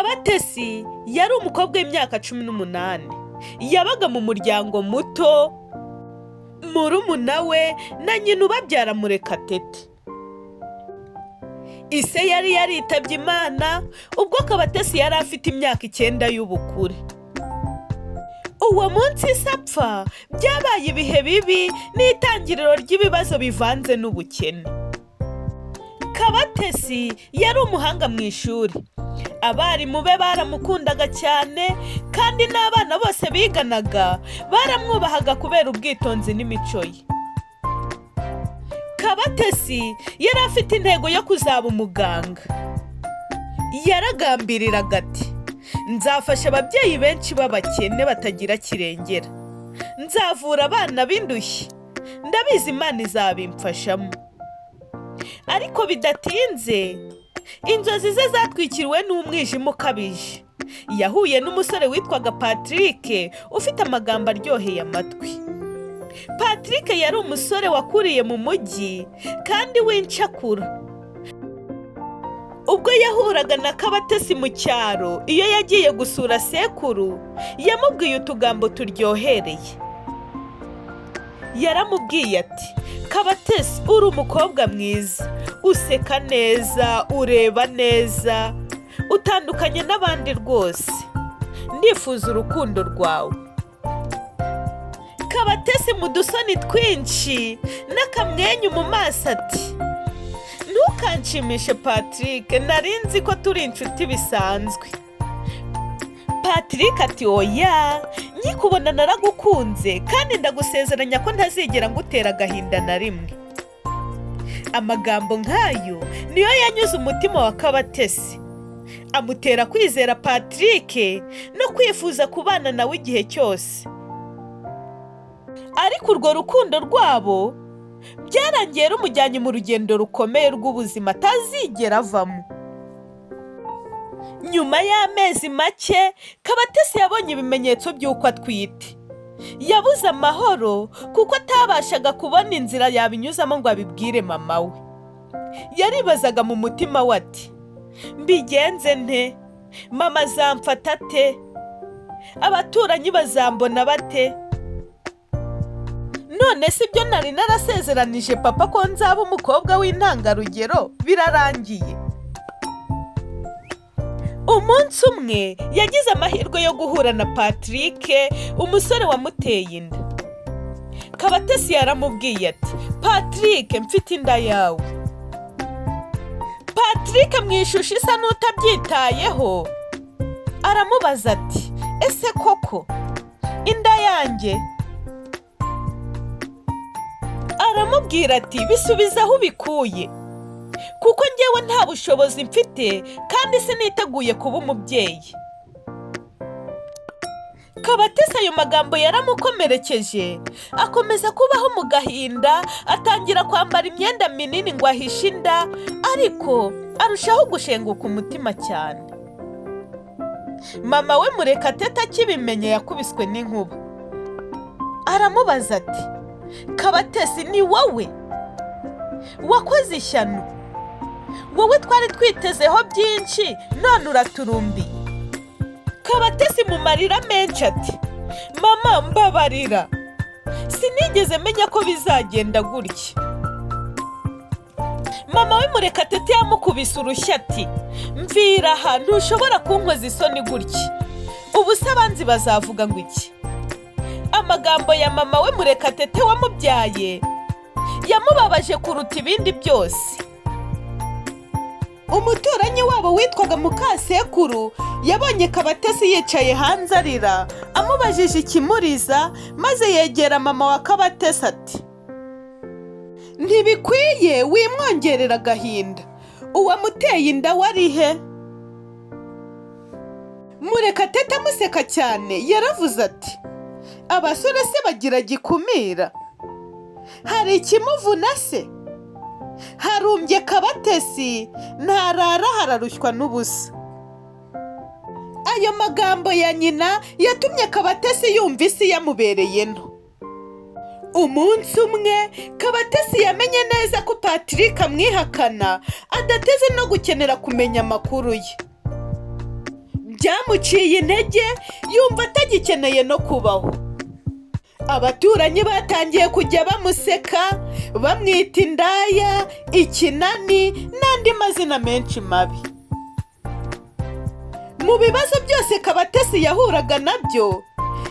Kabatesi yari umukobwa w'imyaka 18. Yabaga mu muryango muto, murumuna we na nyina ubabyara Murekatete. Ise yari yaritabye Imana ubwo Kabatesi yari afite imyaka 9 y'ubukure. Uwo munsi ise apfa byabaye ibihe bibi n'itangiriro ry'ibibazo bivanze n'ubukene. Kabatesi yari umuhanga mu ishuri. Abarimu be baramukundaga cyane kandi n'abana bose biganaga baramwubahaga kubera ubwitonzi n'imico ye. Kabatesi yari afite intego yo kuzaba umuganga. Yaragambiriraga ati, nzafasha ababyeyi benshi b'abakene batagira kirengera. Nzavura abana b'indushyi. Ndabizi Imana izabimfashamo. Ariko bidatinze, inzozi ze zatwikiriwe n'umwijima ukabije. Yahuye n'umusore witwaga Patrick ufite amagambo aryoheye amatwi. Patrick yari umusore wakuriye mu mujyi kandi w'incakura. Ubwo yahuraga na Kabatesi mu cyaro iyo yagiye gusura sekuru, yamubwiye utugambo turyohereye. Yaramubwiye ati, Kabatesi uri umukobwa mwiza, useka neza, ureba neza, utandukanye n'abandi rwose. Ndifuza urukundo rwawe. Kabatesi mu dusoni twinshi n'akamwenyu mu maso ati, ntukanshimishe Patrick, narinzi ko turi inshuti bisanzwe. Patrick ati, oya, nkikubona naragukunze kandi ndagusezeranya ko ntazigera ngutera agahinda na rimwe. Amagambo nk'ayo niyo yanyuze umutima wa Kabatesi, amutera kwizera Patrick no kwifuza kubana nawe igihe cyose. Ariko urwo rukundo rwabo byarangiye rumujyanye mu rugendo rukomeye rw'ubuzima atazigera avamo. Nyuma y'amezi make, Kabatesi yabonye ibimenyetso by'uko atwite. Yabuze amahoro kuko atabashaga kubona inzira yabinyuzamo ngo abibwire mama we. Yaribazaga mu mutima we ati, mbigenze nte? Mama azamfata ate? Abaturanyi bazambona bate? None si byo nari narasezeranije papa ko nzaba umukobwa w'intangarugero birarangiye. Umunsi umwe yagize amahirwe yo guhura na Patrick, umusore wamuteye inda. Kabatesi yaramubwiye ati, Patrick, mfite inda yawe. Patrick mu ishusho isa n'utabyitayeho aramubaza ati, ese koko inda yanjye? Aramubwira ati, bisubiza aho ubikuye, kuko njyewe nta bushobozi mfite kandi siniteguye kuba umubyeyi. Kabatesi ayo magambo yaramukomerekeje, akomeza kubaho mu gahinda, atangira kwambara imyenda minini ngo ahishe inda, ariko arushaho gushenguka umutima cyane. Mama we Murekatete akibimenye yakubiswe n'inkuba. Aramubaza ati, Kabatesi, ni wowe wakoze ishyano? Wowe twari twitezeho byinshi none uraturumbiye. Kabatesi mu marira menshi ati, mama mbabarira, sinigeze menya ko bizagenda gutya. Mama we Murekatete yamukubise urushyi ati, mvira aha, ntushobora kunkoza isoni gutya. Ubu se abanzi bazavuga ngo iki? Amagambo ya mama we Murekatete wamubyaye yamubabaje kuruta ibindi byose. Umuturanyi wabo witwaga Mukasekuru yabonye Kabatesi yicaye hanze arira, amubajije ikimuriza, maze yegera mama wa Kabatesi ati, ntibikwiye, wimwongerera agahinda. Uwamuteye inda wari he? Murekatete amuseka cyane yaravuze ati, abasore se bagira gikumira? Hari ikimuvuna se? Harumbye Kabatesi, ntarara hararushywa n'ubusa. Ayo magambo ya nyina yatumye Kabatesi yumva isi yamubereye nto. Umunsi umwe Kabatesi yamenye neza ko Patrick amwihakana, adateze no gukenera kumenya amakuru ye. byamuciye intege yumva atagikeneye no kubaho. Abaturanyi batangiye kujya bamuseka bamwita indaya, ikinani n'andi mazina menshi mabi. Mu bibazo byose Kabatesi yahuraga nabyo,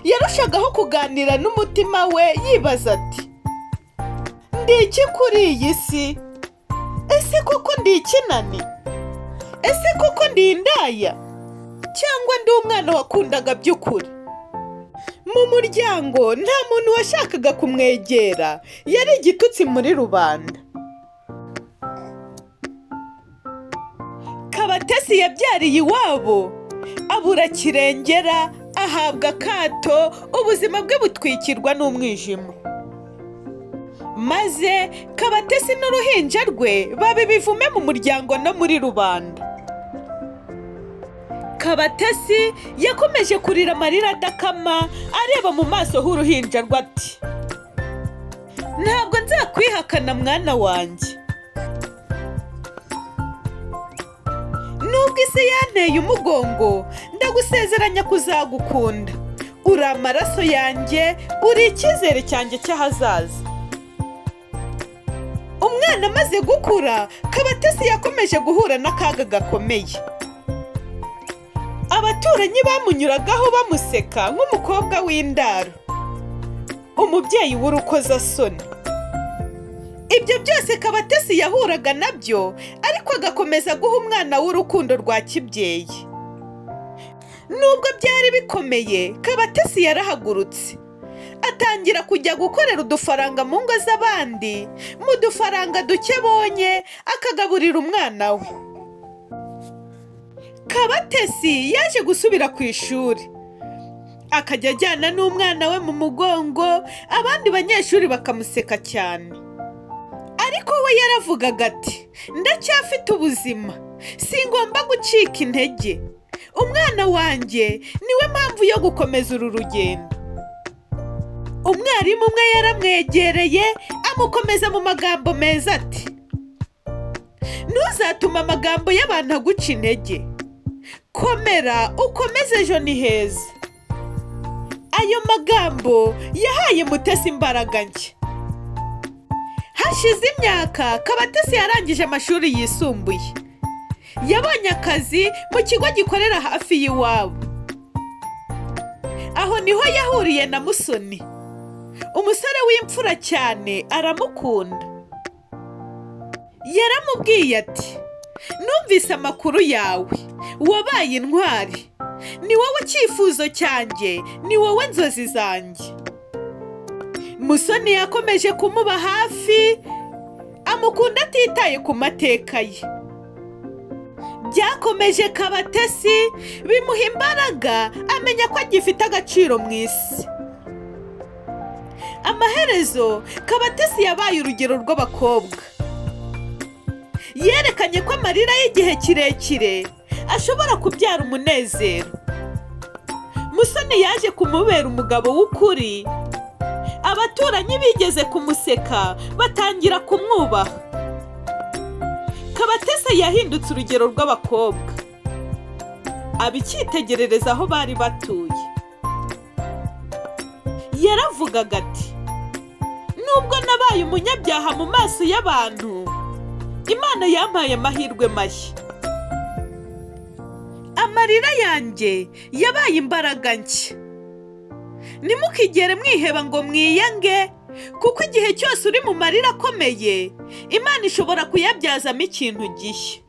yarushagaho kuganira n'umutima we yibaza ati, ndi iki kuri iyi si? Ese koko ndi ikinani? Ese koko ndi indaya? Cyangwa ndi umwana wakundaga by'ukuri? Mu muryango nta muntu washakaga kumwegera, yari igitutsi muri rubanda. Kabatesi yabyariye iwabo, abura kirengera, ahabwa akato, ubuzima bwe butwikirwa n'umwijima. Maze Kabatesi n'uruhinja rwe baba ibivume mu muryango no muri rubanda. Kabatesi yakomeje kurira amarira adakama, areba mu maso h'uruhinja rwe ati, ntabwo nzakwihakana mwana wanjye. Nubwo isi yanteye umugongo, ndagusezeranya kuzagukunda. Uri amaraso yanjye, uri icyizere cyanjye cy'ahazaza. Umwana amaze gukura, Kabatesi yakomeje guhura n'akaga gakomeye. Abaturanyi bamunyuragaho bamuseka nk'umukobwa w'indaro, umubyeyi w'urukozasoni. Ibyo byose Kabatesi yahuraga nabyo, ariko agakomeza guha umwana w'urukundo rwa kibyeyi. Nubwo byari bikomeye, Kabatesi yarahagurutse, atangira kujya gukorera udufaranga mu ngo z'abandi. Mu dufaranga duke abonye, akagaburira umwana we. Kabatesi yaje gusubira ku ishuri, akajya ajyana n'umwana we mu mugongo, abandi banyeshuri bakamuseka cyane. Ariko we yaravugaga ati, ndacyafite ubuzima, singomba gucika intege. Umwana wanjye niwe mpamvu yo gukomeza uru rugendo. Umwarimu umwe yaramwegereye, amukomeza mu magambo meza ati, ntuzatume amagambo y'abantu aguca intege. Komera, ukomeze, ejo ni heza. Ayo magambo yahaye Mutesi imbaraga nshya. Hashize imyaka, Kabatesi yarangije amashuri yisumbuye. Yabonye akazi mu kigo gikorera hafi y'iwabo. Aho niho yahuriye na Musoni, umusore w'imfura cyane, aramukunda. Yaramubwiye ati, numvise amakuru yawe, wabaye intwari. Ni wowe cyifuzo cyanjye, ni wowe nzozi zanjye. Musoni yakomeje kumuba hafi, amukunda atitaye ku mateka ye. Byakomeje Kabatesi bimuha imbaraga, amenya ko agifite agaciro mu isi. Amaherezo Kabatesi yabaye urugero rw'abakobwa. Yerekanye ko amarira y'igihe kirekire ashobora kubyara umunezero. Musoni yaje kumubera umugabo w'ukuri. Abaturanyi bigeze kumuseka, batangira kumwubaha. Kabatesi yahindutse urugero rw'abakobwa, abikitegerereza aho bari batuye. Yaravugaga ati, nubwo nabaye umunyabyaha mu maso y'abantu, Imana yampaye amahirwe mashya. Amarira yanjye yabaye imbaraga nshya. Ntimukigere mwiheba ngo mwiyange, kuko igihe cyose uri mu marira akomeye, Imana ishobora kuyabyazamo ikintu gishya.